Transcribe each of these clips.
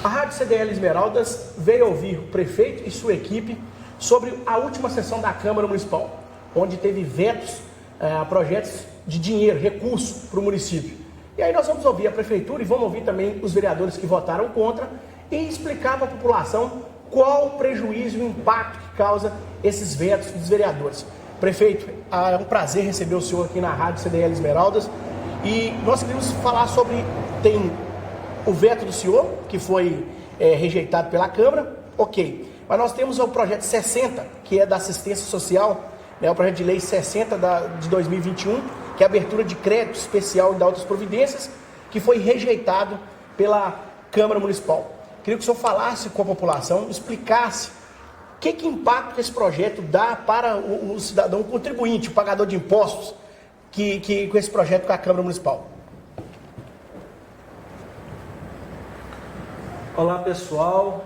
A Rádio CDL Esmeraldas veio ouvir o prefeito e sua equipe sobre a última sessão da Câmara Municipal, onde teve vetos a projetos de dinheiro, recurso para o município. E aí nós vamos ouvir a prefeitura e vamos ouvir também os vereadores que votaram contra e explicar para a população qual o prejuízo e o impacto que causa esses vetos dos vereadores. Prefeito, é um prazer receber o senhor aqui na Rádio CDL Esmeraldas e nós queremos falar sobre, tem o veto do senhor, que foi rejeitado pela Câmara, ok, mas nós temos o projeto 60, que é da assistência social, né, o projeto de lei 60 de 2021, que é a abertura de crédito especial e de outras providências, que foi rejeitado pela Câmara Municipal. Queria que o senhor falasse com a população, explicasse que impacto esse projeto dá para o cidadão contribuinte, o pagador de impostos, com esse projeto com a Câmara Municipal. Olá pessoal,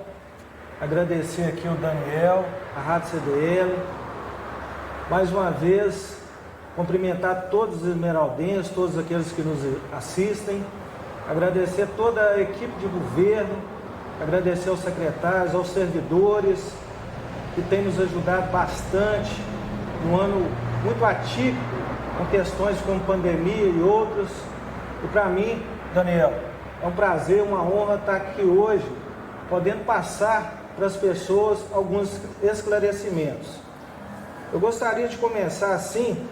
agradecer aqui o Daniel, a Rádio CDL, mais uma vez cumprimentar todos os esmeraldenses, todos aqueles que nos assistem, agradecer toda a equipe de governo, agradecer aos secretários, aos servidores que têm nos ajudado bastante num ano muito atípico, com questões como pandemia e outros. E para mim, Daniel, é um prazer, uma honra estar aqui hoje, podendo passar para as pessoas alguns esclarecimentos. Eu gostaria de começar assim,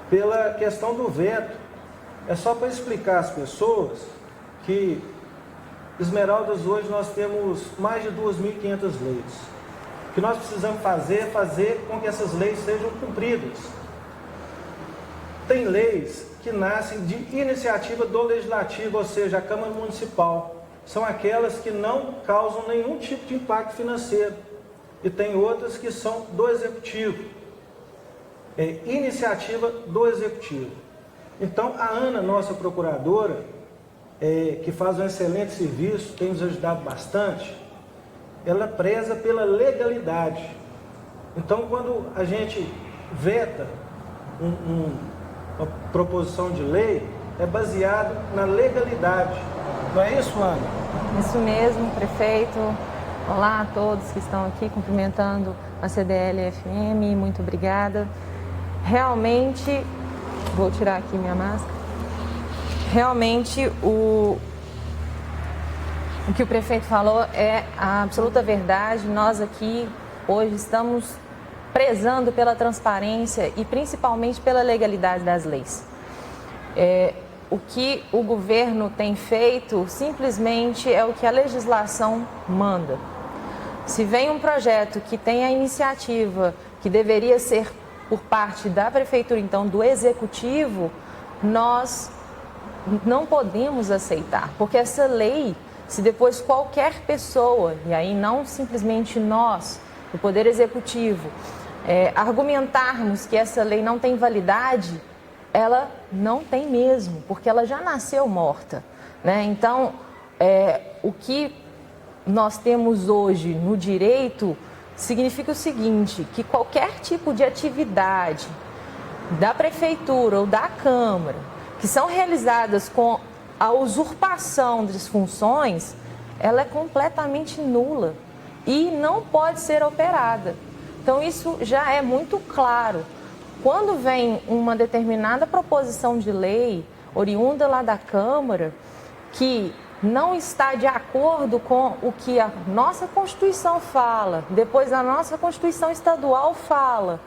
pela questão do veto. É só para explicar às pessoas que Esmeraldas hoje nós temos mais de 2.500 leis. O que nós precisamos fazer é fazer com que essas leis sejam cumpridas. Tem leis que nascem de iniciativa do Legislativo, ou seja, a Câmara Municipal. São aquelas que não causam nenhum tipo de impacto financeiro. E tem outras que são do Executivo. É iniciativa do Executivo. Então, a Ana, nossa procuradora, que faz um excelente serviço, tem nos ajudado bastante, ela preza pela legalidade. Então, quando a gente veta uma proposição de lei, é baseado na legalidade. Não é isso, Ana? Isso mesmo, prefeito. Olá a todos que estão aqui cumprimentando a CDL-FM, muito obrigada. Realmente, vou tirar aqui minha máscara. Realmente, o que o prefeito falou é a absoluta verdade. Nós aqui hoje estamos prezando pela transparência e principalmente pela legalidade das leis. O que o governo tem feito simplesmente é o que a legislação manda. Se vem um projeto que tem a iniciativa que deveria ser por parte da prefeitura, então do executivo, nós não podemos aceitar, porque essa lei, se depois qualquer pessoa, e aí não simplesmente nós, do Poder Executivo, argumentarmos que essa lei não tem validade, ela não tem mesmo, porque ela já nasceu morta, né? Então, o que nós temos hoje no direito significa o seguinte, que qualquer tipo de atividade da prefeitura ou da Câmara que são realizadas com a usurpação das funções, ela é completamente nula e não pode ser operada. Então isso já é muito claro. Quando vem uma determinada proposição de lei oriunda lá da Câmara que não está de acordo com o que a nossa Constituição fala, depois a nossa Constituição Estadual fala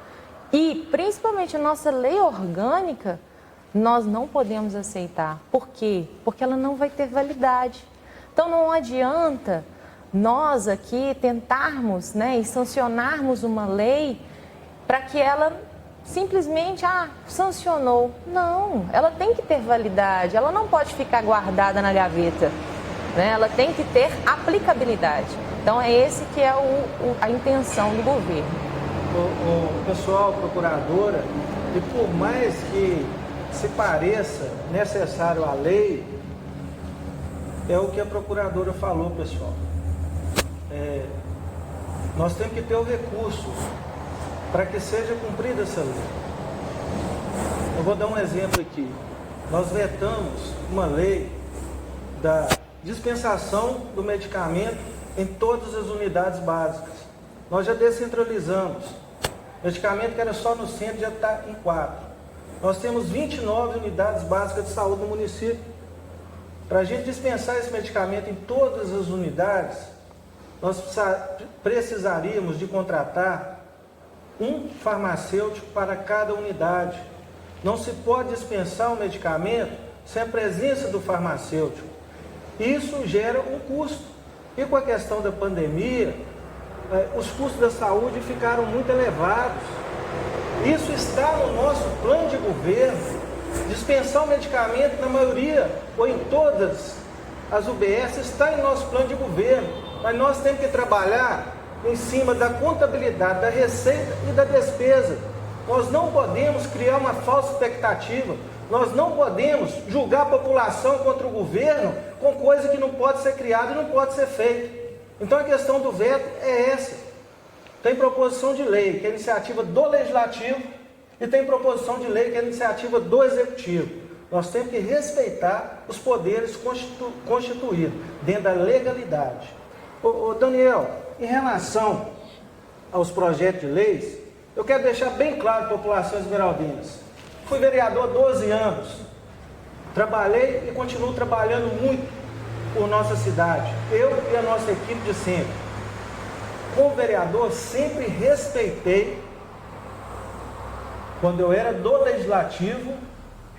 e principalmente a nossa lei orgânica, nós não podemos aceitar. Por quê? Porque ela não vai ter validade. Então não adianta nós aqui tentarmos, e sancionarmos uma lei para que ela simplesmente, sancionou. Não, ela tem que ter validade, ela não pode ficar guardada na gaveta, ela tem que ter aplicabilidade. Então é esse que é a intenção do governo. O pessoal, procuradora, e por mais que se pareça necessário a lei, é o que a procuradora falou, pessoal. Nós temos que ter o recurso para que seja cumprida essa lei. Eu vou dar um exemplo aqui. Nós vetamos uma lei da dispensação do medicamento em todas as unidades básicas. Nós já descentralizamos. O medicamento que era só no centro já está em 4. Nós temos 29 unidades básicas de saúde no município. Para a gente dispensar esse medicamento em todas as unidades, nós precisaríamos de contratar um farmacêutico para cada unidade. Não se pode dispensar um medicamento sem a presença do farmacêutico. Isso gera um custo. E com a questão da pandemia, os custos da saúde ficaram muito elevados. Isso está no nosso plano de governo. Dispensar o medicamento na maioria ou em todas as UBS está em nosso plano de governo. Mas nós temos que trabalhar em cima da contabilidade, da receita e da despesa. Nós não podemos criar uma falsa expectativa. Nós não podemos julgar a população contra o governo com coisa que não pode ser criada e não pode ser feita. Então a questão do veto é essa. Tem proposição de lei, que é iniciativa do Legislativo, e tem proposição de lei, que é iniciativa do Executivo. Nós temos que respeitar os poderes constituídos, dentro da legalidade. Ô Daniel, em relação aos projetos de leis, eu quero deixar bem claro para a população esmeraldina. Fui vereador há 12 anos, trabalhei e continuo trabalhando muito por nossa cidade, eu e a nossa equipe de sempre. Como vereador, sempre respeitei, quando eu era do Legislativo,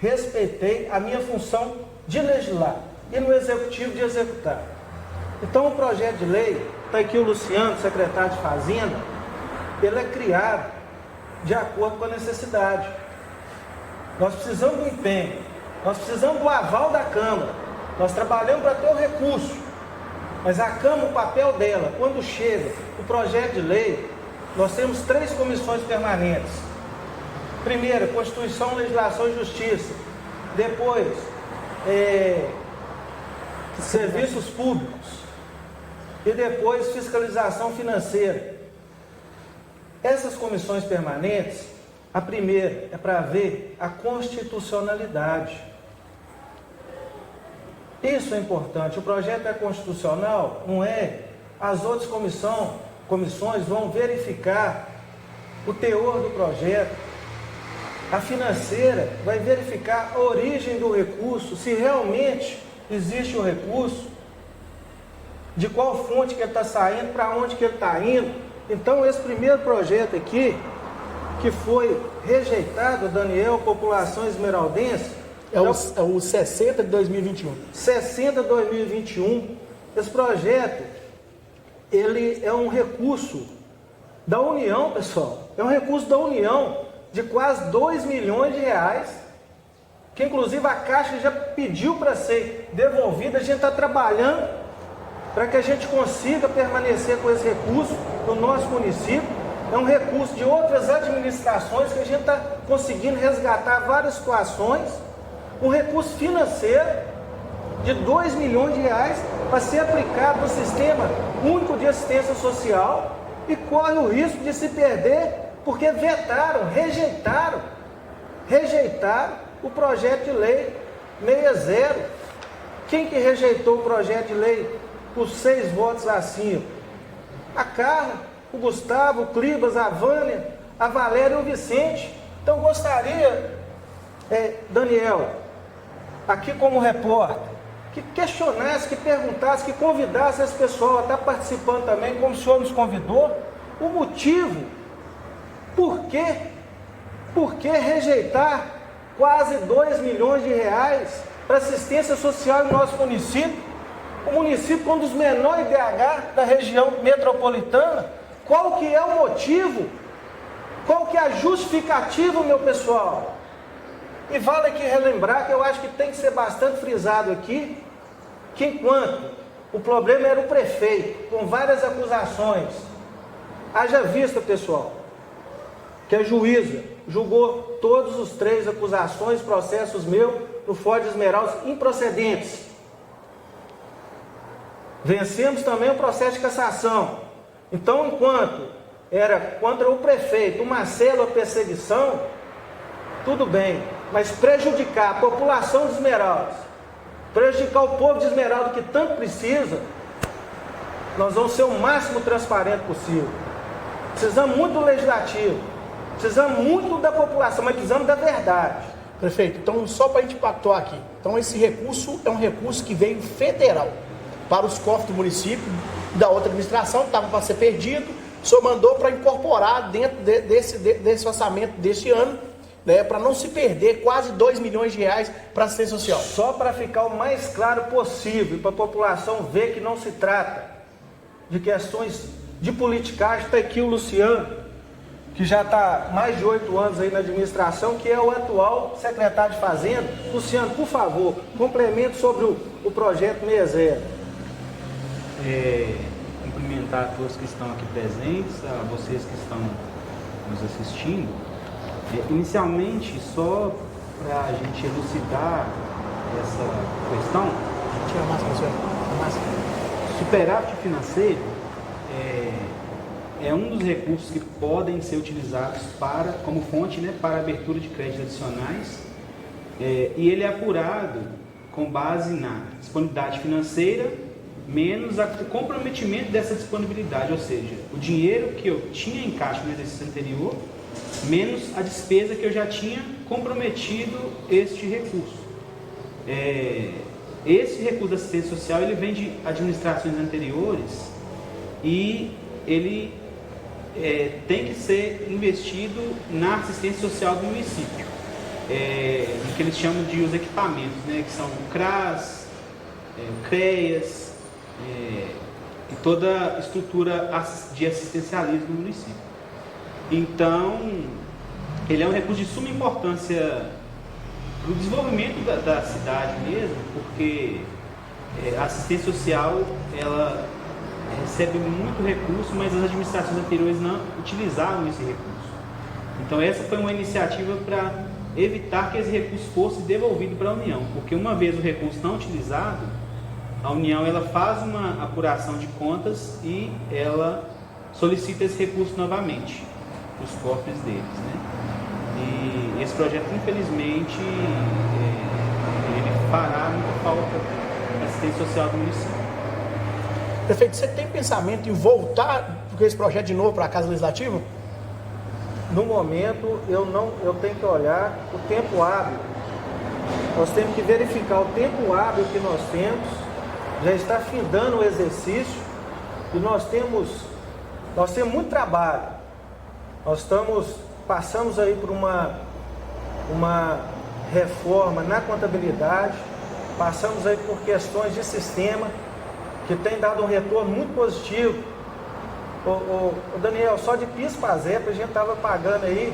respeitei a minha função de legislar e no Executivo de executar. Então o projeto de lei, está aqui o Luciano, secretário de Fazenda, ele é criado de acordo com a necessidade. Nós precisamos do empenho, nós precisamos do aval da Câmara, nós trabalhamos para ter o recurso, mas a Câmara, o papel dela, quando chega o projeto de lei, nós temos 3 comissões permanentes. Primeiro, Constituição, Legislação e Justiça. Depois, Serviços Públicos. E depois, Fiscalização Financeira. Essas comissões permanentes, a primeira é para ver a constitucionalidade. Isso é importante. O projeto é constitucional? Não é? As outras comissões vão verificar o teor do projeto. A financeira vai verificar a origem do recurso, se realmente existe o recurso, de qual fonte que ele está saindo, para onde que ele está indo. Então, esse primeiro projeto aqui, que foi rejeitado, Daniel, população esmeraldense, é o 60 de 2021. 60 de 2021. Esse projeto, ele é um recurso da União, pessoal. É um recurso da União de quase 2 milhões de reais, que inclusive a Caixa já pediu para ser devolvida. A gente está trabalhando para que a gente consiga permanecer com esse recurso no nosso município. É um recurso de outras administrações que a gente está conseguindo resgatar várias situações. Um recurso financeiro de 2 milhões de reais para ser aplicado no Sistema Único de Assistência Social e corre o risco de se perder porque rejeitaram o projeto de lei 60. Quem que rejeitou o projeto de lei por 6 votos a 5? A Carla, o Gustavo, o Clibas, a Vânia, a Valéria e o Vicente. Então gostaria, Daniel, aqui como repórter, que questionasse, que perguntasse, que convidasse esse pessoal a estar participando também, como o senhor nos convidou, o motivo. Por que rejeitar quase 2 milhões de reais para assistência social no nosso município? O município com um dos menores IDH da região metropolitana. Qual que é o motivo? Qual que é a justificativa, meu pessoal? E vale aqui relembrar, que eu acho que tem que ser bastante frisado aqui, que enquanto o problema era o prefeito, com várias acusações, haja vista, pessoal, que a juíza julgou todos os 3 acusações, processos meus, no Fórum de Esmeraldas, improcedentes. Vencemos também o processo de cassação. Então, enquanto era contra o prefeito, o Marcelo, a perseguição, tudo bem, mas prejudicar a população de Esmeraldas prejudicar o povo de Esmeralda que tanto precisa, nós vamos ser o máximo transparente possível. Precisamos muito do legislativo, precisamos muito da população, mas precisamos da verdade. Prefeito, então só para a gente pactuar aqui, então esse recurso é um recurso que veio federal para os cofres do município, da outra administração, que estava para ser perdido, o senhor mandou para incorporar dentro desse orçamento deste ano, né, para não se perder quase R$2 milhões para assistência social. Só para ficar o mais claro possível, para a população ver que não se trata de questões de politicagem. Está aqui o Luciano, que já está mais de 8 anos aí na administração, que é o atual secretário de Fazenda. Luciano, por favor, complemente sobre o projeto 60. Cumprimentar a todos que estão aqui presentes, a vocês que estão nos assistindo. Inicialmente, só para a gente elucidar essa questão, Tira a máscara, senhor. A máscara. superávit financeiro é um dos recursos que podem ser utilizados como fonte, né, para abertura de créditos adicionais, e ele é apurado com base na disponibilidade financeira menos o comprometimento dessa disponibilidade, ou seja, o dinheiro que eu tinha em caixa no exercício anterior, menos a despesa que eu já tinha comprometido este recurso. Esse recurso da assistência social, ele vem de administrações anteriores e ele tem que ser investido na assistência social do município, que eles chamam de os equipamentos, né, que são o CRAS, o CREAS, e toda a estrutura de assistencialismo do município. Então, ele é um recurso de suma importância para o desenvolvimento da cidade mesmo, porque a assistência social, ela recebe muito recurso, mas as administrações anteriores não utilizavam esse recurso. Então, essa foi uma iniciativa para evitar que esse recurso fosse devolvido para a União, porque uma vez o recurso não utilizado, a União ela faz uma apuração de contas e ela solicita esse recurso novamente para os cofres deles, né? E esse projeto, infelizmente, ele fará muita falta na assistência social do município. Prefeito, você tem pensamento em voltar com esse projeto de novo para a Casa Legislativa? No momento, eu tenho que olhar o tempo hábil. Nós temos que verificar o tempo hábil que nós temos. Já está findando o exercício e nós temos muito trabalho. Passamos aí por uma reforma na contabilidade, passamos aí por questões de sistema que tem dado um retorno muito positivo. O Daniel, só de PIS/PASEP a gente estava pagando aí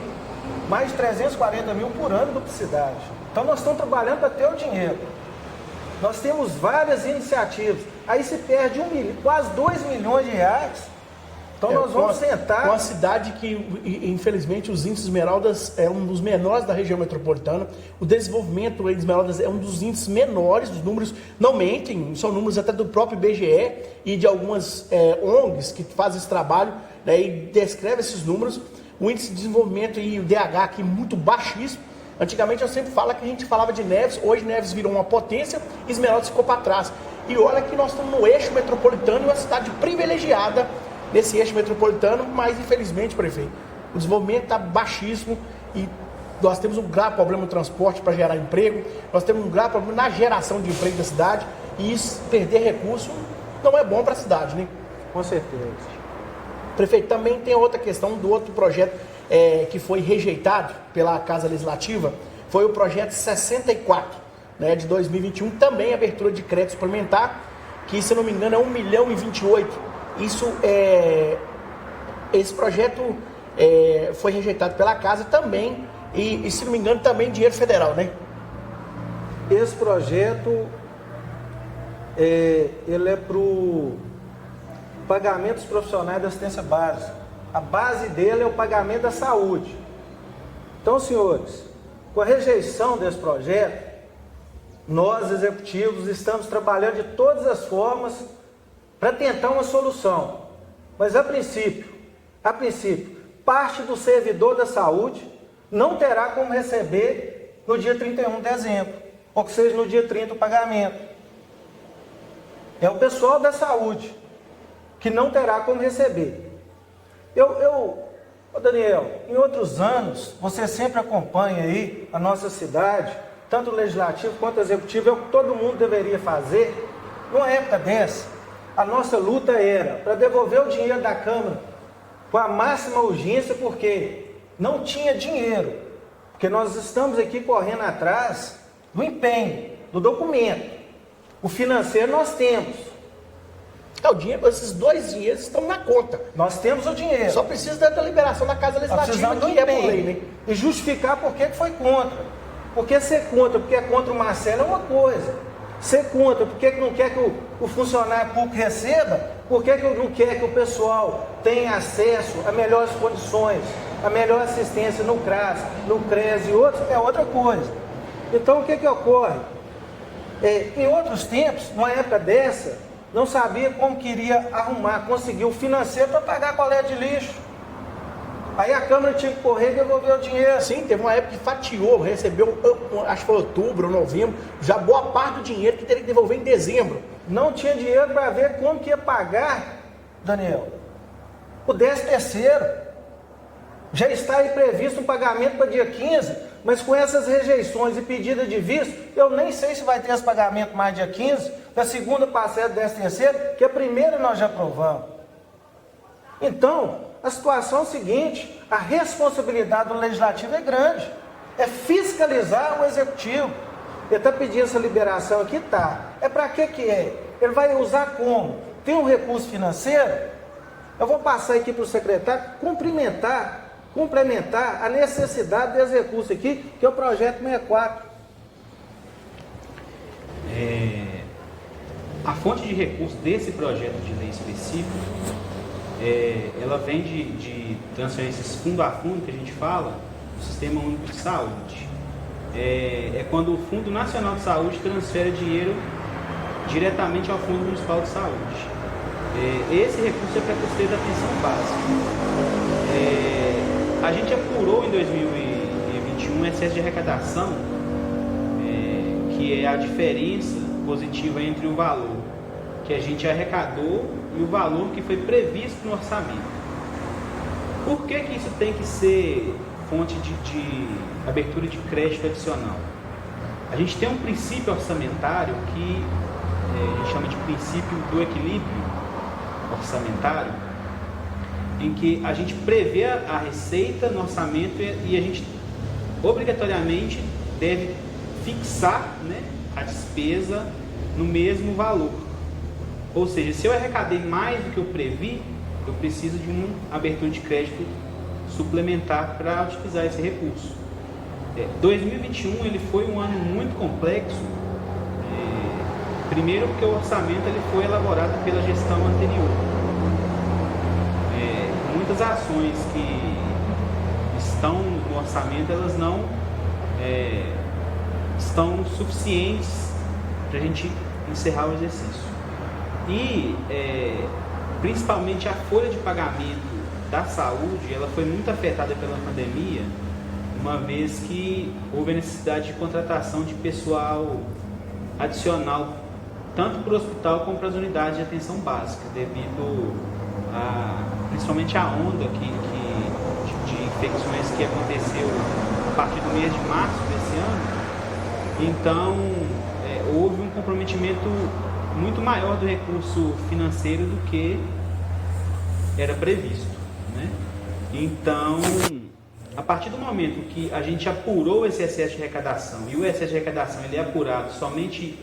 mais de 340 mil por ano de duplicidade. Então nós estamos trabalhando para ter o dinheiro. Nós temos várias iniciativas. Aí se perde quase R$2 milhões. Então nós vamos sentar... Uma cidade que, infelizmente, os índices Esmeraldas é um dos menores da região metropolitana. O desenvolvimento em Esmeraldas é um dos índices menores, os números não mentem, são números até do próprio IBGE e de algumas ONGs que fazem esse trabalho, né, e descreve esses números. O índice de desenvolvimento e o DH aqui muito baixíssimo. Antigamente eu sempre falo que a gente falava de Neves, hoje Neves virou uma potência e Esmeraldas ficou para trás. E olha que nós estamos no eixo metropolitano e uma cidade privilegiada nesse eixo metropolitano, mas infelizmente, prefeito, o desenvolvimento está baixíssimo e nós temos um grave problema no transporte para gerar emprego, nós temos um grave problema na geração de emprego da cidade e isso, perder recurso não é bom para a cidade, né? Com certeza. Prefeito, também tem outra questão do outro projeto que foi rejeitado pela Casa Legislativa, foi o projeto 64, né, de 2021, também abertura de crédito suplementar, que se não me engano é 1.028 milhões. Esse projeto foi rejeitado pela Casa também, e se não me engano também dinheiro federal, né? Esse projeto, ele é para o pagamento dos profissionais da assistência básica. A base dele é o pagamento da saúde. Então, senhores, com a rejeição desse projeto, nós, executivos, estamos trabalhando de todas as formas para tentar uma solução. Mas, a princípio, parte do servidor da saúde não terá como receber no dia 31 de dezembro. ou que seja no dia 30 o pagamento. É o pessoal da saúde que não terá como receber. Ô Daniel, em outros anos, você sempre acompanha aí a nossa cidade, tanto o legislativo quanto o executivo, é o que todo mundo deveria fazer. Numa época dessa, a nossa luta era para devolver o dinheiro da Câmara com a máxima urgência, porque não tinha dinheiro. Porque nós estamos aqui correndo atrás do empenho, do documento. O financeiro nós temos. O dinheiro, esses 2 dinheiros estão na conta. Nós temos o dinheiro. Só precisa da deliberação da Casa Legislativa, que é por lei, né? E justificar por que foi contra. Porque ser contra, porque é contra o Marcelo é uma coisa. Ser contra, porque não quer que o funcionário público receba, porque não quer que o pessoal tenha acesso a melhores condições, a melhor assistência no CRAS, no CRES e outros, é outra coisa. Então o que ocorre? Em outros tempos, numa época dessa, não sabia como queria arrumar, conseguir o financeiro para pagar a coleta de lixo. Aí a Câmara tinha que correr e devolver o dinheiro. Sim, teve uma época que fatiou, recebeu, acho que foi outubro ou novembro, já boa parte do dinheiro que teria que devolver em dezembro. Não tinha dinheiro para ver como que ia pagar, Daniel, o 13º. Já está aí previsto um pagamento para dia 15, mas com essas rejeições e pedida de visto, eu nem sei se vai ter esse pagamento mais dia 15, da segunda parcela do 13º, que a primeira nós já aprovamos. Então, a situação é a seguinte, a responsabilidade do Legislativo é grande, é fiscalizar o Executivo. Ele está pedindo essa liberação aqui, tá. É para que é? Ele vai usar como? Tem um recurso financeiro? Eu vou passar aqui para o secretário complementar a necessidade desse recurso aqui, que é o projeto 64. A fonte de recurso desse projeto de lei específico, ela vem de transferências fundo a fundo, que a gente fala, do Sistema Único de Saúde. É quando o Fundo Nacional de Saúde transfere dinheiro diretamente ao Fundo Municipal de Saúde. Esse recurso é para custeio da atenção básica. A gente apurou em 2021 um excesso de arrecadação, que é a diferença positiva entre o valor que a gente arrecadou e o valor que foi previsto no orçamento. Por que isso tem que ser fonte de abertura de crédito adicional? A gente tem um princípio orçamentário que a gente chama de princípio do equilíbrio orçamentário, em que a gente prevê a receita no orçamento e a gente obrigatoriamente deve fixar, né, a despesa no mesmo valor. Ou seja, se eu arrecadei mais do que eu previ, eu preciso de uma abertura de crédito suplementar para utilizar esse recurso. 2021 ele foi um ano muito complexo, primeiro porque o orçamento ele foi elaborado pela gestão anterior. Muitas ações que estão no orçamento, elas não estão suficientes para a gente encerrar o exercício. E principalmente a folha de pagamento da saúde, ela foi muito afetada pela pandemia, uma vez que houve a necessidade de contratação de pessoal adicional, tanto para o hospital como para as unidades de atenção básica, devido principalmente a onda de infecções que aconteceu a partir do mês de março desse ano. Então, houve um comprometimento muito maior do recurso financeiro do que era previsto, né? Então, a partir do momento que a gente apurou esse excesso de arrecadação, e o excesso de arrecadação ele é apurado somente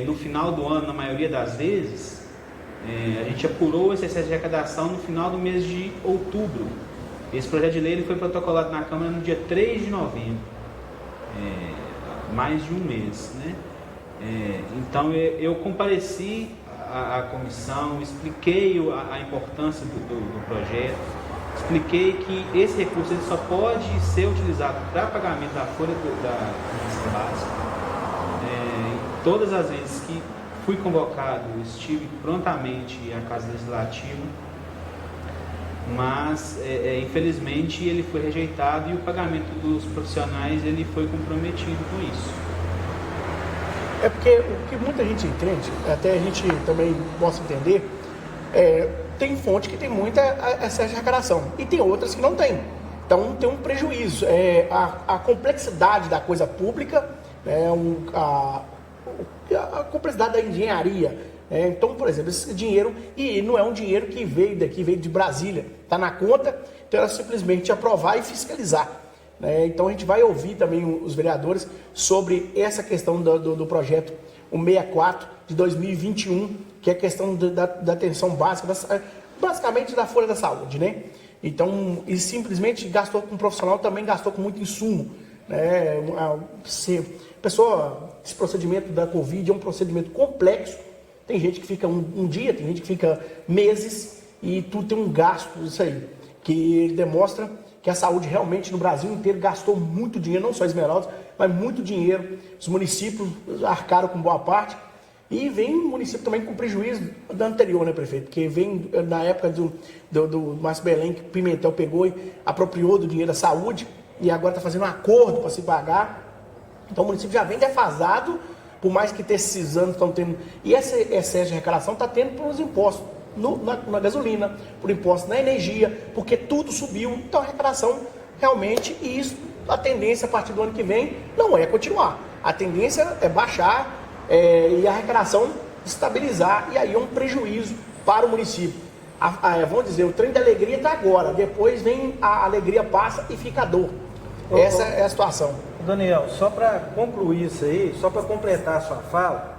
no final do ano, na maioria das vezes, a gente apurou esse excesso de arrecadação no final do mês de outubro. Esse projeto de lei ele foi protocolado na Câmara no dia 3 de novembro, mais de um mês, né? Então eu compareci à comissão, expliquei a importância do projeto, expliquei que esse recurso ele só pode ser utilizado para pagamento da folha da atenção básica. Todas as vezes que fui convocado, estive prontamente à Casa Legislativa, mas infelizmente ele foi rejeitado e o pagamento dos profissionais ele foi comprometido com isso. É porque o que muita gente entende, até a gente também possa entender, tem fonte que tem muita excesso de arrecadação e tem outras que não tem. Então tem um prejuízo. A complexidade da coisa pública, a complexidade da engenharia. Então, por exemplo, esse dinheiro, e não é um dinheiro que veio daqui, veio de Brasília, está na conta, então era simplesmente aprovar e fiscalizar. Então a gente vai ouvir também os vereadores sobre essa questão do projeto 164 de 2021, que é a questão da atenção básica, basicamente da folha da saúde, né? Então, e simplesmente gastou com um profissional, também gastou com muito insumo, né? Esse procedimento da Covid é um procedimento complexo, tem gente que fica um dia, tem gente que fica meses, e tudo tem um gasto, isso aí, que demonstra que a saúde realmente no Brasil inteiro gastou muito dinheiro, não só Esmeraldas, mas muito dinheiro. Os municípios arcaram com boa parte, e vem o município também com prejuízo da anterior, né, prefeito? Porque vem na época do Márcio Belém, que Pimentel pegou e apropriou do dinheiro da saúde, e agora está fazendo um acordo para se pagar. Então o município já vem defasado, por mais que esses anos estão tendo. E esse excesso de arrecadação está tendo pelos impostos. Na gasolina, por imposto na energia, porque tudo subiu. Então a arrecadação realmente, e isso, a tendência a partir do ano que vem não é continuar. A tendência é baixar e a arrecadação estabilizar, e aí é um prejuízo para o município. Vamos dizer, o trem da alegria está agora, depois vem a alegria passa e fica a dor. Essa é a situação. Daniel, só para concluir isso aí, só para completar a sua fala,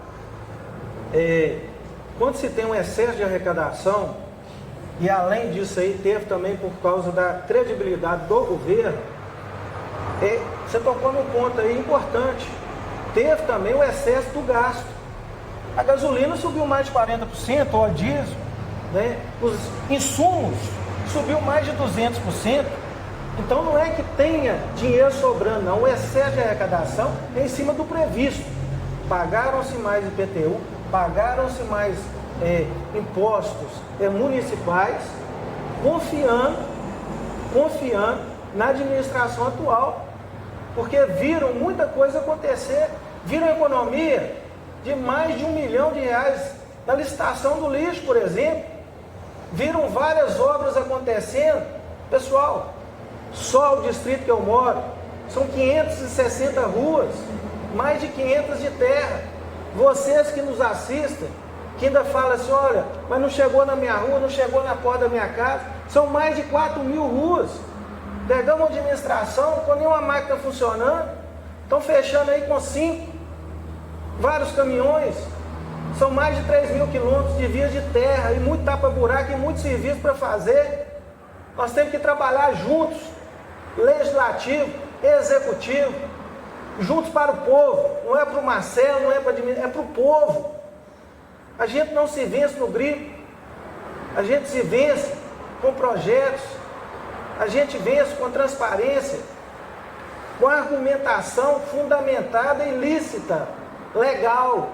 quando se tem um excesso de arrecadação, e além disso aí teve também por causa da credibilidade do governo, você tocou num ponto aí importante, teve também o excesso do gasto. A gasolina subiu mais de 40%, ou a diesel, né? Os insumos subiu mais de 200%. Então não é que tenha dinheiro sobrando, não. O excesso de arrecadação é em cima do previsto. Pagaram-se mais IPTU, pagaram-se mais impostos municipais, confiando na administração atual, porque viram muita coisa acontecer, viram a economia de mais de R$1 milhão na licitação do lixo, por exemplo, viram várias obras acontecendo. Pessoal, só o distrito que eu moro, são 560 ruas, mais de 500 de terra. Vocês que nos assistem, que ainda falam assim, olha, mas não chegou na minha rua, não chegou na porta da minha casa, são mais de 4.000 ruas. Pegamos a administração, com nenhuma máquina funcionando, estão fechando aí com 5, vários caminhões, são mais de 3.000 quilômetros de vias de terra, e muito tapa-buraco, e muito serviço para fazer. Nós temos que trabalhar juntos, legislativo, executivo, juntos para o povo, não é para o Marcelo, não é para é para o povo. A gente não se vence no grito, a gente se vence com projetos, a gente vence com transparência, com argumentação fundamentada e lícita, legal.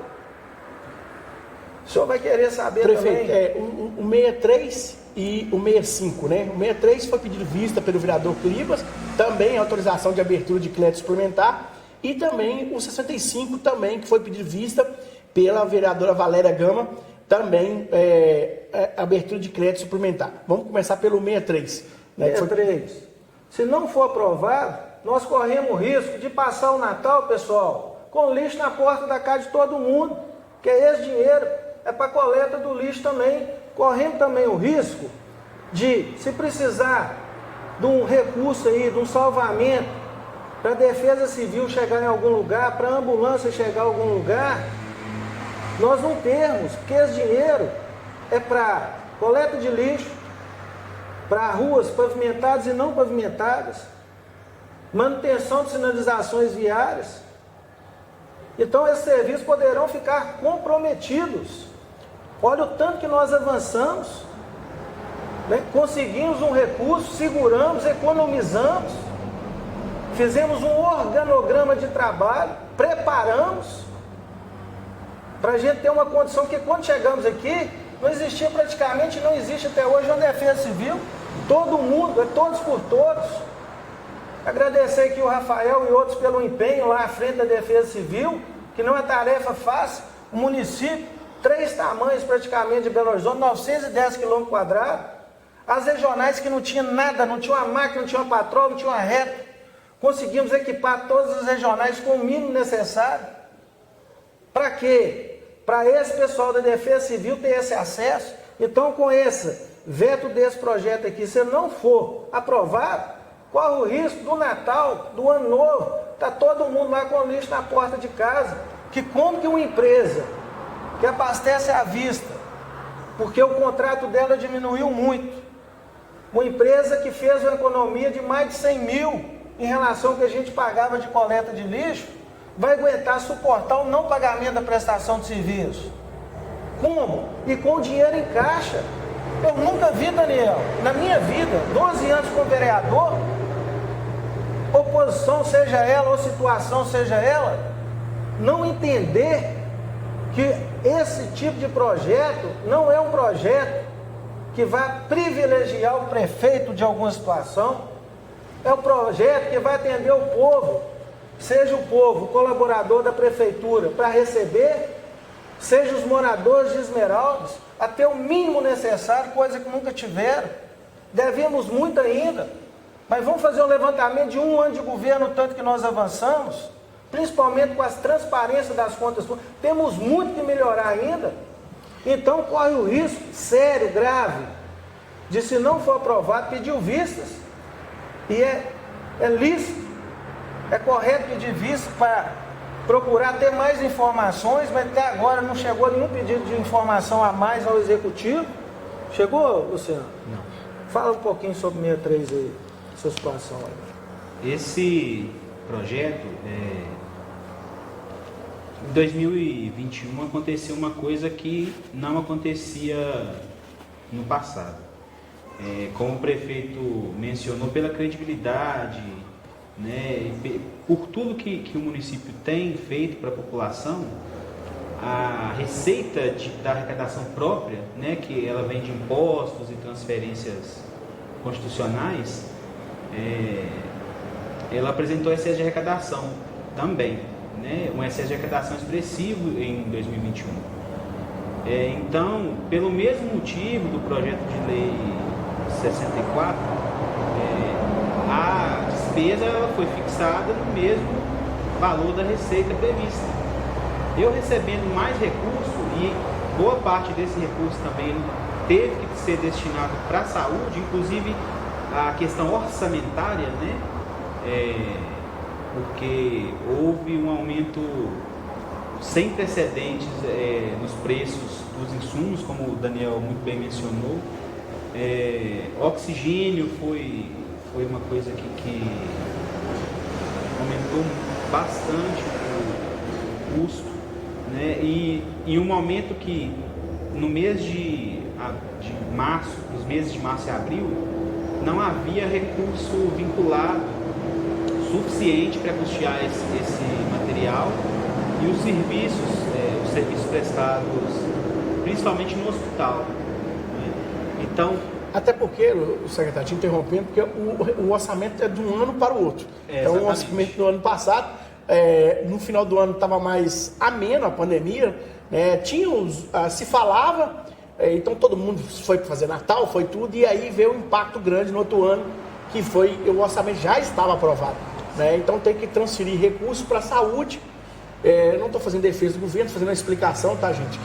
O senhor vai querer saber, prefeito, também? O 63 e o 65, né? O 63 foi pedido vista pelo vereador Clibas, também autorização de abertura de crédito suplementar, e também o 65 também, que foi pedido vista pela vereadora Valéria Gama, também abertura de crédito suplementar. Vamos começar pelo 63. Né? 63. Se não for aprovado, nós corremos o risco de passar o Natal, pessoal, com lixo na porta da casa de todo mundo, que esse dinheiro é para coleta do lixo também. Corremos também o risco de, se precisar de um recurso aí, de um salvamento, para a Defesa Civil chegar em algum lugar, para a ambulância chegar em algum lugar, nós não temos, porque esse dinheiro é para coleta de lixo, para ruas pavimentadas e não pavimentadas, manutenção de sinalizações viárias. Então esses serviços poderão ficar comprometidos. Olha o tanto que nós avançamos, né? Conseguimos um recurso, seguramos, economizamos, fizemos um organograma de trabalho, preparamos, para a gente ter uma condição, porque quando chegamos aqui, não existia praticamente, não existe até hoje uma defesa civil, todo mundo, é todos por todos. Agradecer aqui o Rafael e outros pelo empenho lá à frente da Defesa Civil, que não é tarefa fácil, o município, 3 tamanhos praticamente de Belo Horizonte, 910 km², as regionais que não tinha nada, não tinha uma máquina, não tinha uma patroa, não tinha uma reta, conseguimos equipar todas as regionais com o mínimo necessário. Para quê? Para esse pessoal da Defesa Civil ter esse acesso. Então, com esse veto desse projeto aqui, se não for aprovado, corre o risco do Natal, do Ano Novo, está todo mundo lá com o lixo na porta de casa. Que como que uma empresa que abastece à vista, porque o contrato dela diminuiu muito, uma empresa que fez uma economia de mais de 100 mil em relação ao que a gente pagava de coleta de lixo, vai aguentar suportar o não pagamento da prestação de serviço? Como? E com dinheiro em caixa. Eu nunca vi, Daniel, na minha vida, 12 anos como vereador, oposição seja ela ou situação seja ela, não entender que esse tipo de projeto não é um projeto que vai privilegiar o prefeito de alguma situação, é um projeto que vai atender o povo, seja o povo colaborador da prefeitura para receber, seja os moradores de Esmeraldas, até o mínimo necessário, coisa que nunca tiveram. Devemos muito ainda, mas vamos fazer um levantamento de 1 ano de governo, tanto que nós avançamos, principalmente com as transparências das contas públicas. Temos muito que melhorar ainda. Então corre o risco sério, grave, de, se não for aprovado, pedir vistas. E é lícito, é correto pedir vistas para procurar ter mais informações, mas até agora não chegou nenhum pedido de informação a mais ao Executivo. Chegou, Luciano? Não. Fala um pouquinho sobre 63 aí, essa situação aí. Esse projeto, em 2021 aconteceu uma coisa que não acontecia no passado. Como o prefeito mencionou, pela credibilidade, né, por tudo que o município tem feito para a população, a receita da arrecadação própria, né, que ela vem de impostos e transferências constitucionais, ela apresentou excesso de arrecadação também, né, um excesso de arrecadação expressivo em 2021. Então, pelo mesmo motivo do projeto de lei 64, a despesa foi fixada no mesmo valor da receita prevista. Eu recebendo mais recurso, e boa parte desse recurso também teve que ser destinado para a saúde, inclusive a questão orçamentária, né? Porque houve um aumento sem precedentes nos preços dos insumos, como o Daniel muito bem mencionou. Oxigênio foi uma coisa que aumentou bastante o custo, né? E em um momento que no mês de março, nos meses de março e abril, não havia recurso vinculado suficiente para custear esse material e os serviços prestados, principalmente no hospital, né? Então, até porque, o secretário, te interrompendo, porque o orçamento é de um ano para o outro. Então, o orçamento do ano passado, no final do ano estava mais ameno a pandemia, né? Se falava, então todo mundo foi fazer Natal, foi tudo, e aí veio um impacto grande no outro ano, que foi, o orçamento já estava aprovado, né? Então tem que transferir recursos para a saúde. Não estou fazendo defesa do governo, estou fazendo uma explicação, tá, gente?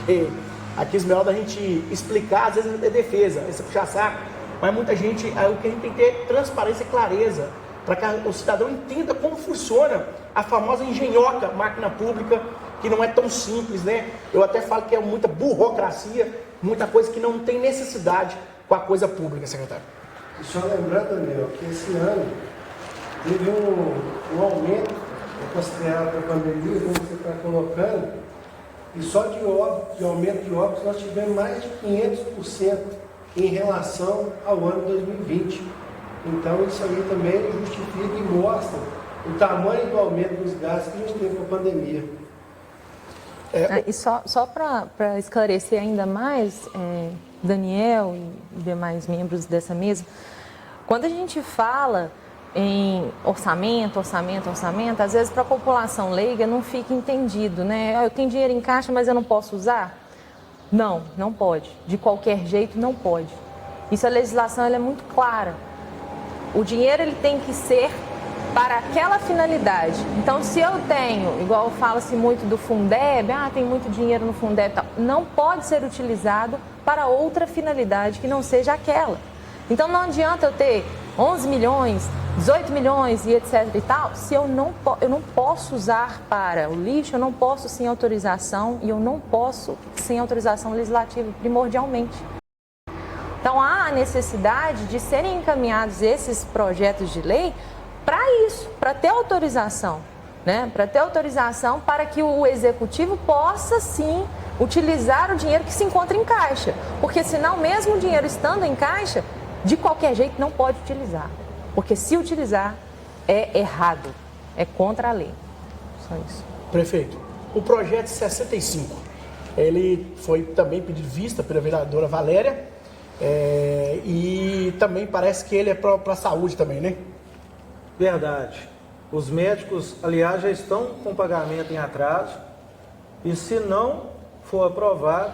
Aqui em Esmeralda a gente explicar, às vezes é defesa, esse puxar saco, mas muita gente, o que a gente tem que ter transparência e clareza, para que o cidadão entenda como funciona a famosa engenhoca, máquina pública, que não é tão simples, né? Eu até falo que é muita burocracia, muita coisa que não tem necessidade com a coisa pública, secretário. E só lembrando, Daniel, que esse ano teve um aumento, considerado para a pandemia, como você está colocando, e só de aumento de óbitos nós tivemos mais de 500% em relação ao ano 2020. Então isso aí também justifica e mostra o tamanho do aumento dos gastos que a gente teve com a pandemia. E só para esclarecer ainda mais, Daniel e demais membros dessa mesa, quando a gente fala em orçamento, às vezes para a população leiga não fica entendido, né? Eu tenho dinheiro em caixa, mas eu não posso usar? Não, não pode. De qualquer jeito, não pode. Isso, a legislação ela é muito clara. O dinheiro ele tem que ser para aquela finalidade. Então, se eu tenho, igual fala-se muito do Fundeb, tem muito dinheiro no Fundeb e tal, não pode ser utilizado para outra finalidade que não seja aquela. Então, não adianta eu ter 11 milhões, 18 milhões e etc e tal, se eu não posso usar para o lixo, eu não posso sem autorização e eu não posso sem autorização legislativa, primordialmente. Então, há a necessidade de serem encaminhados esses projetos de lei para isso, para ter autorização, né? Para ter autorização para que o executivo possa, sim, utilizar o dinheiro que se encontra em caixa. Porque senão, mesmo o dinheiro estando em caixa, de qualquer jeito não pode utilizar. Porque se utilizar, é errado, é contra a lei. Só isso. Prefeito, o projeto 65, ele foi também pedido vista pela vereadora Valéria, e também parece que ele é para a saúde também, né? Verdade. Os médicos, aliás, já estão com pagamento em atraso e se não for aprovado,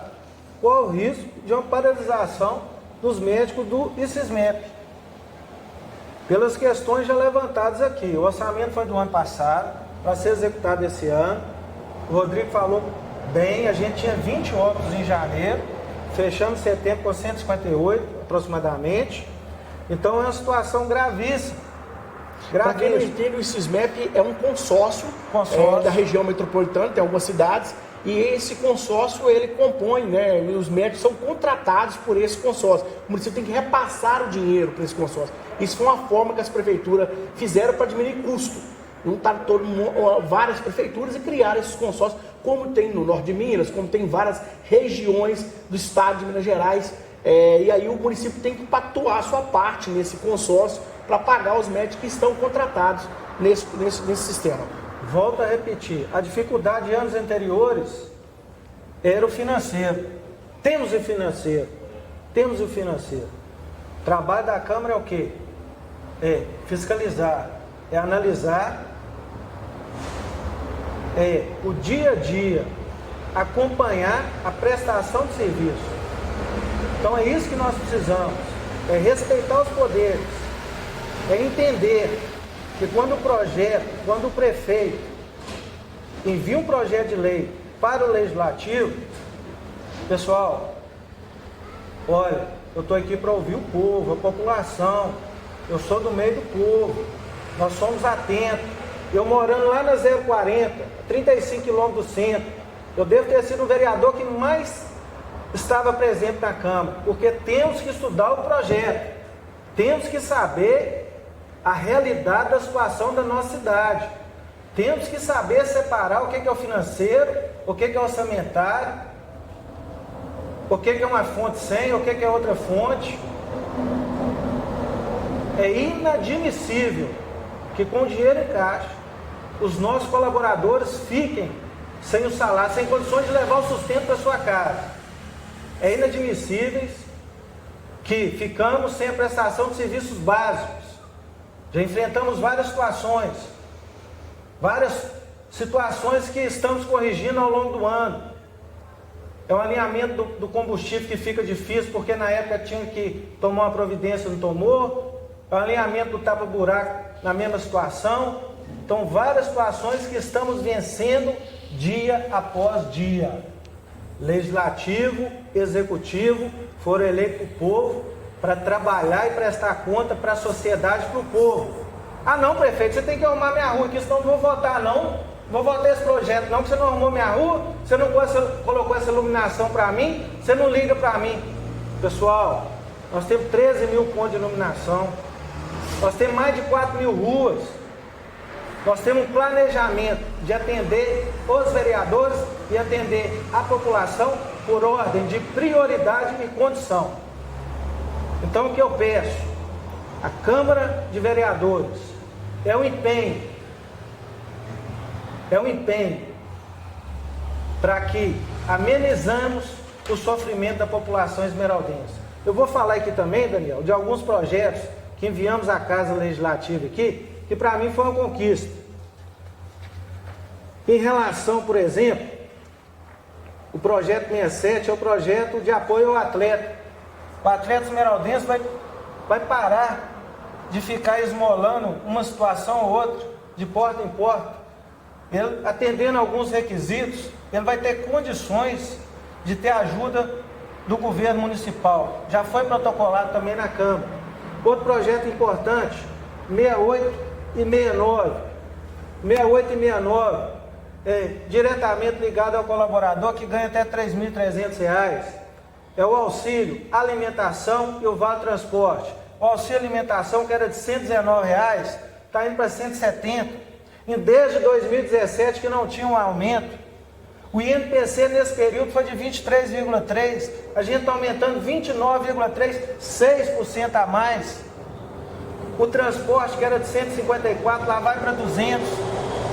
qual o risco de uma paralisação dos médicos do ICISMEP? Pelas questões já levantadas aqui. O orçamento foi do ano passado, para ser executado esse ano. O Rodrigo falou bem, a gente tinha 20 óbitos em janeiro, fechamos setembro com 158 aproximadamente. Então é uma situação gravíssima. Para quem não entende, o ICISMEP é um consórcio, da região metropolitana, tem algumas cidades, e esse consórcio ele compõe, né, e os médicos são contratados por esse consórcio. O município tem que repassar o dinheiro para esse consórcio. Isso foi uma forma que as prefeituras fizeram para diminuir custo. Juntaram várias prefeituras e criaram esses consórcios, como tem no norte de Minas, como tem em várias regiões do estado de Minas Gerais. E aí o município tem que pactuar a sua parte nesse consórcio para pagar os médicos que estão contratados nesse sistema. Volto a repetir, a dificuldade de anos anteriores era o financeiro. Temos o financeiro. O trabalho da Câmara é o quê? É fiscalizar, é analisar, é o dia a dia, acompanhar a prestação de serviço. Então é isso que nós precisamos, é respeitar os poderes, é entender que quando o prefeito envia um projeto de lei para o legislativo, pessoal, olha, eu estou aqui para ouvir o povo, a população, eu sou do meio do povo, nós somos atentos. Eu morando lá na 040, 35 quilômetros do centro, eu devo ter sido o vereador que mais estava presente na Câmara, porque temos que estudar o projeto, temos que saber a realidade da situação da nossa cidade. Temos que saber separar o que é o financeiro, o que é o orçamentário, o que é uma fonte sem, o que é outra fonte. É inadmissível que com dinheiro em caixa, os nossos colaboradores fiquem sem o salário, sem condições de levar o sustento para sua casa. É inadmissível que ficamos sem a prestação de serviços básicos. Já enfrentamos várias situações que estamos corrigindo ao longo do ano. É um alinhamento do combustível que fica difícil, porque na época tinha que tomar uma providência, não tomou. É um alinhamento do tapa-buraco na mesma situação. Então, várias situações que estamos vencendo dia após dia. Legislativo, executivo, foram eleitos por povo para trabalhar e prestar conta para a sociedade, para o povo. Ah não, prefeito, você tem que arrumar minha rua aqui, senão não vou votar não. Vou votar esse projeto não, que você não arrumou minha rua, você não colocou essa iluminação para mim, você não liga para mim. Pessoal, nós temos 13 mil pontos de iluminação, nós temos mais de 4 mil ruas, nós temos um planejamento de atender os vereadores e atender a população por ordem de prioridade e condição. Então o que eu peço? A Câmara de Vereadores é um empenho para que amenizamos o sofrimento da população esmeraldense. Eu vou falar aqui também, Daniel, de alguns projetos que que enviamos à Casa Legislativa aqui, que para mim foi uma conquista. Em relação, por exemplo, o projeto 67 é o projeto de apoio ao atleta. O atleta esmeraldense vai parar de ficar esmolando uma situação ou outra, de porta em porta. Ele, atendendo alguns requisitos, ele vai ter condições de ter ajuda do governo municipal. Já foi protocolado também na Câmara. Outro projeto importante, 68 e 69. 68 e 69, diretamente ligado ao colaborador, que ganha até R$ 3.300. É o auxílio alimentação e o vale transporte. O auxílio alimentação, que era de R$ 119, está indo para 170. E desde 2017 que não tinha um aumento. O INPC nesse período foi de 23,3%. A gente está aumentando 29,3%, 6% a mais. O transporte, que era de 154, lá vai para 200.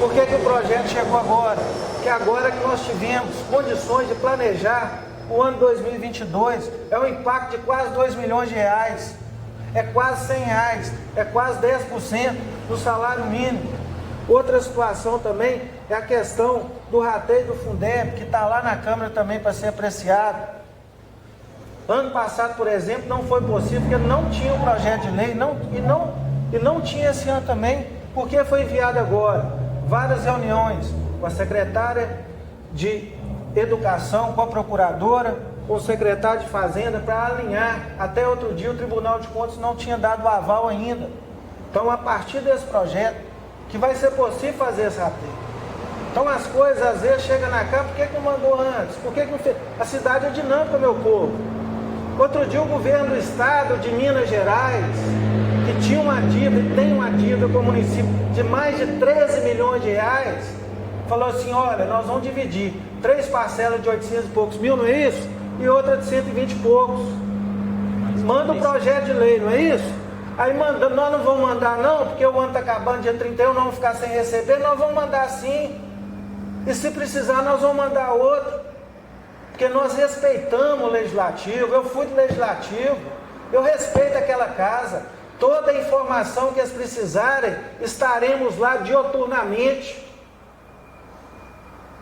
Por que o projeto chegou agora? Porque agora que nós tivemos condições de planejar o ano 2022, é um impacto de quase R$ 2 milhões. É quase R$ 100, é quase 10% do salário mínimo. Outra situação também é a questão do rateio do Fundeb, que está lá na Câmara também para ser apreciado. Ano passado, por exemplo, não foi possível, porque não tinha o projeto de lei, e não tinha esse ano também, porque foi enviado agora. Várias reuniões com a secretária de Educação, com a procuradora, com o secretário de Fazenda, para alinhar. Até outro dia o Tribunal de Contas não tinha dado o aval ainda. Então, a partir desse projeto, que vai ser possível fazer esse rateio. Então, as coisas às vezes chegam na Câmara, por que não mandou antes? Por que não fez? A cidade é dinâmica, meu povo. Outro dia o governo do estado de Minas Gerais, que tinha uma dívida e tem uma dívida com o município de mais de 13 milhões de reais, falou assim: olha, nós vamos dividir 3 parcelas de 800 e poucos mil, não é isso? E outra de 120 e poucos. Manda o projeto de lei, não é isso? Aí nós não vamos mandar não, porque o ano está acabando, dia 31, nós vamos ficar sem receber, nós vamos mandar sim. E se precisar, nós vamos mandar outro. Porque nós respeitamos o legislativo, eu fui do legislativo, eu respeito aquela casa. Toda a informação que eles precisarem, estaremos lá dioturnamente.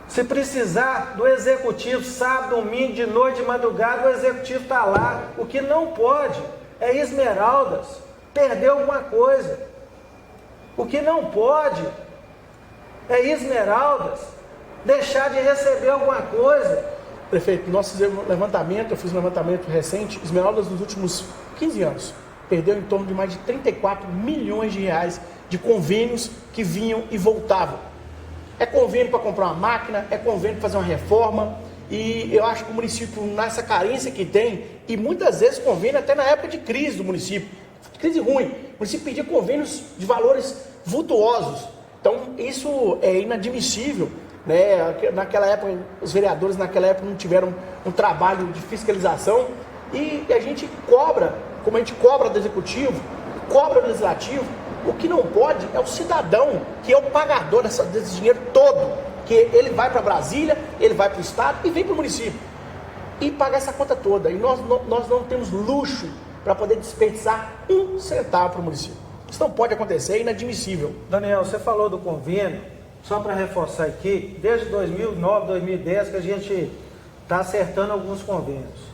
Se precisar do executivo, sábado, domingo, de noite, de madrugada, o executivo está lá. O que não pode é Esmeraldas perder alguma coisa. O que não pode é Esmeraldas deixar de receber alguma coisa. Prefeito, nós fizemos um levantamento, eu fiz um levantamento recente, Esmeraldas nos últimos 15 anos perdeu em torno de mais de 34 milhões de reais de convênios que vinham e voltavam. É convênio para comprar uma máquina, é convênio para fazer uma reforma, e eu acho que o município, nessa carência que tem, e muitas vezes convênio até na época de crise do município, crise ruim, o município pedia convênios de valores vultuosos. Então isso é inadmissível, né? Naquela época, os vereadores naquela época não tiveram um trabalho de fiscalização, e a gente cobra, como a gente cobra do executivo, cobra do legislativo. O que não pode é o cidadão, que é o pagador desse dinheiro todo, que ele vai para Brasília, ele vai para o estado e vem para o município, e pagar essa conta toda. E nós não temos luxo para poder desperdiçar um centavo para o município. Isso não pode acontecer, é inadmissível. Daniel, você falou do convênio, só para reforçar aqui, desde 2009, 2010 que a gente está acertando alguns convênios.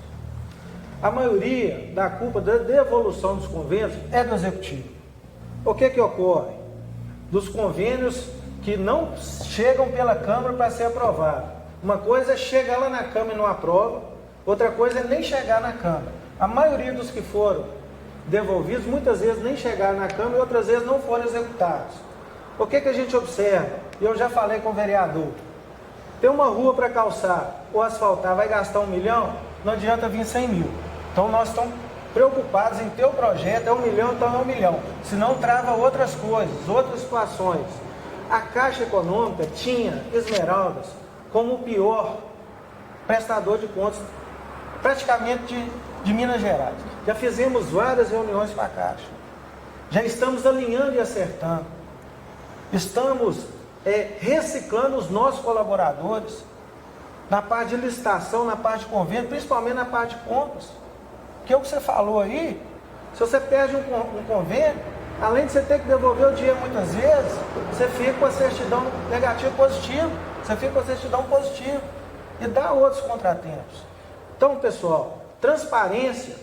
A maioria da culpa da devolução dos convênios é do executivo. O que ocorre? Dos convênios que não chegam pela Câmara para ser aprovado. Uma coisa é chegar lá na Câmara e não aprova, outra coisa é nem chegar na Câmara. A maioria dos que foram devolvidos, muitas vezes nem chegaram na Câmara e outras vezes não foram executados. O que a gente observa? E eu já falei com o vereador. Tem uma rua para calçar ou asfaltar, vai gastar 1 milhão, não adianta vir 100 mil. Então nós estamos preocupados em ter o projeto, é 1 milhão, então é 1 milhão. Senão trava outras coisas, outras situações. A Caixa Econômica tinha Esmeraldas como o pior prestador de contas, praticamente de Minas Gerais. Já fizemos várias reuniões com a Caixa. Já estamos alinhando e acertando. Estamos reciclando os nossos colaboradores na parte de licitação, na parte de convênio, principalmente na parte de compras. Porque o que você falou aí, Se você perde um convênio, além de você ter que devolver o dinheiro muitas vezes, você fica com a certidão negativa positiva, você fica com a certidão positiva e dá outros contratempos. Então, pessoal, transparência.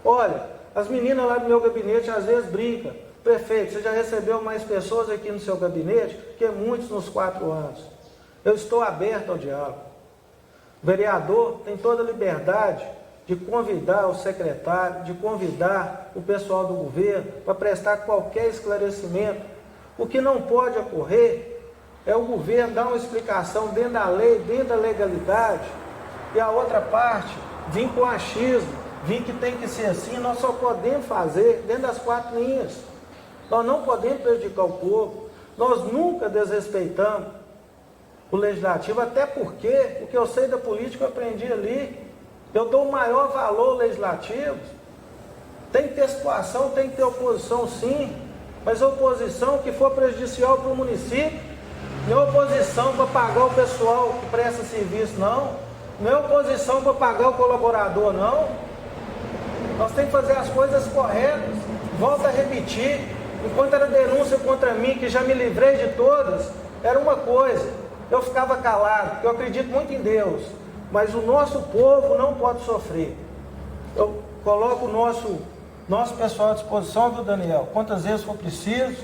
Olha, as meninas lá do meu gabinete às vezes brincam. Prefeito, você já recebeu mais pessoas aqui no seu gabinete que muitos nos 4 anos. Eu estou aberto ao diálogo. O vereador tem toda a liberdade de convidar o secretário, de convidar o pessoal do governo para prestar qualquer esclarecimento. O que não pode ocorrer é o governo dar uma explicação dentro da lei, dentro da legalidade, e a outra parte vir com achismo, vir que tem que ser assim. Nós só podemos fazer dentro das 4 linhas. Nós não podemos prejudicar o povo. Nós nunca desrespeitamos o legislativo, até porque o que eu sei da política eu aprendi ali. Eu dou o maior valor ao legislativo. Tem que ter situação, tem que ter oposição sim, mas oposição que for prejudicial para o município, não é oposição para pagar o pessoal que presta serviço, não. Não é oposição para pagar o colaborador, não. Nós temos que fazer as coisas corretas. Volto a repetir, enquanto era denúncia contra mim, que já me livrei de todas, era uma coisa, eu ficava calado, porque eu acredito muito em Deus. Mas o nosso povo não pode sofrer. Eu coloco o nosso pessoal à disposição, viu, Daniel? Quantas vezes for preciso.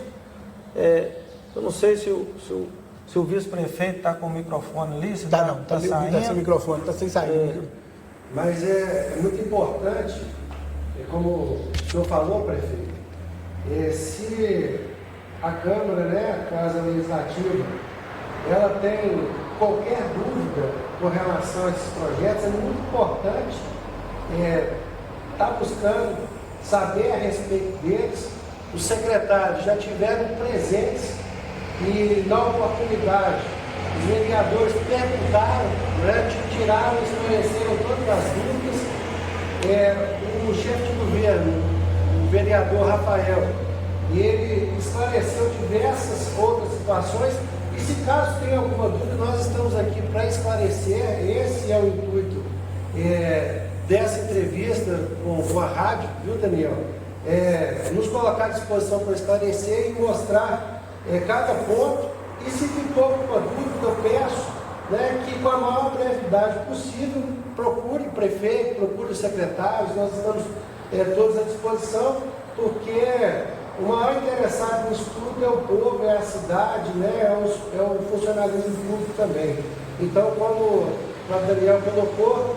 Eu não sei se o vice-prefeito está com o microfone ali. Se não, está sem microfone, está sem sair. Mas é muito importante, como o senhor falou, prefeito, se a Câmara, né, a Casa Legislativa, ela tem qualquer dúvida com relação a esses projetos, é muito importante estar buscando saber a respeito deles. Os secretários já tiveram presentes e, na oportunidade, os vereadores perguntaram, né, tiraram, esclareceram todas as dúvidas. O chefe de governo, o vereador Rafael, ele esclareceu diversas outras situações. E se caso tenha alguma dúvida, nós estamos aqui para esclarecer. Esse é o intuito dessa entrevista com a rádio, viu, Daniel? Nos colocar à disposição para esclarecer e mostrar cada ponto. E se ficou alguma dúvida, eu peço, né, que com a maior brevidade possível procure o prefeito, procure os secretários. Nós estamos todos à disposição, porque o maior interessado nisso tudo é o povo, é a cidade, né? É o funcionalismo público também. Então, como o Daniel colocou,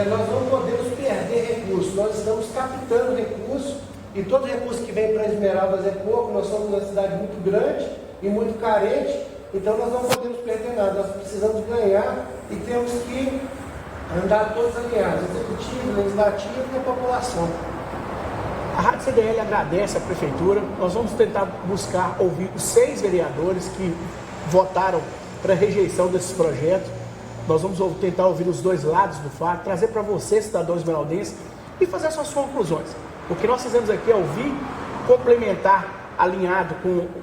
nós não podemos perder recursos. Nós estamos captando recursos e todo recurso que vem para Esmeraldas é pouco. Nós somos uma cidade muito grande e muito carente, então nós não podemos perder nada. Nós precisamos ganhar e temos que andar todos alinhados, executivo, legislativo e a população. A Rádio CDL agradece à Prefeitura. Nós vamos tentar buscar ouvir os 6 vereadores que votaram para a rejeição desses projetos. Nós vamos tentar ouvir os 2 lados do fato, trazer para você, cidadão esmeraldense, e fazer suas conclusões. O que nós fizemos aqui é ouvir, complementar, alinhado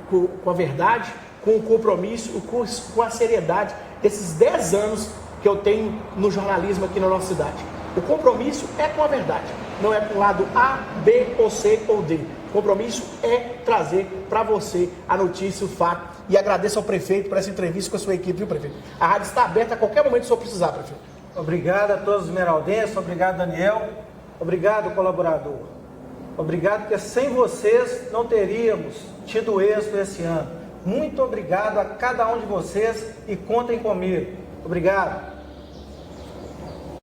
com a verdade, com o compromisso, com a seriedade desses 10 anos que eu tenho no jornalismo aqui na nossa cidade. O compromisso é com a verdade, não é com o lado A, B ou C ou D. O compromisso é trazer para você a notícia, o fato. E agradeço ao prefeito por essa entrevista com a sua equipe, viu, prefeito? A rádio está aberta a qualquer momento que o senhor precisar, prefeito. Obrigado a todos os esmeraldenses, obrigado, Daniel, obrigado, colaborador. Obrigado, porque sem vocês não teríamos tido êxito esse ano. Muito obrigado a cada um de vocês e contem comigo. Obrigado.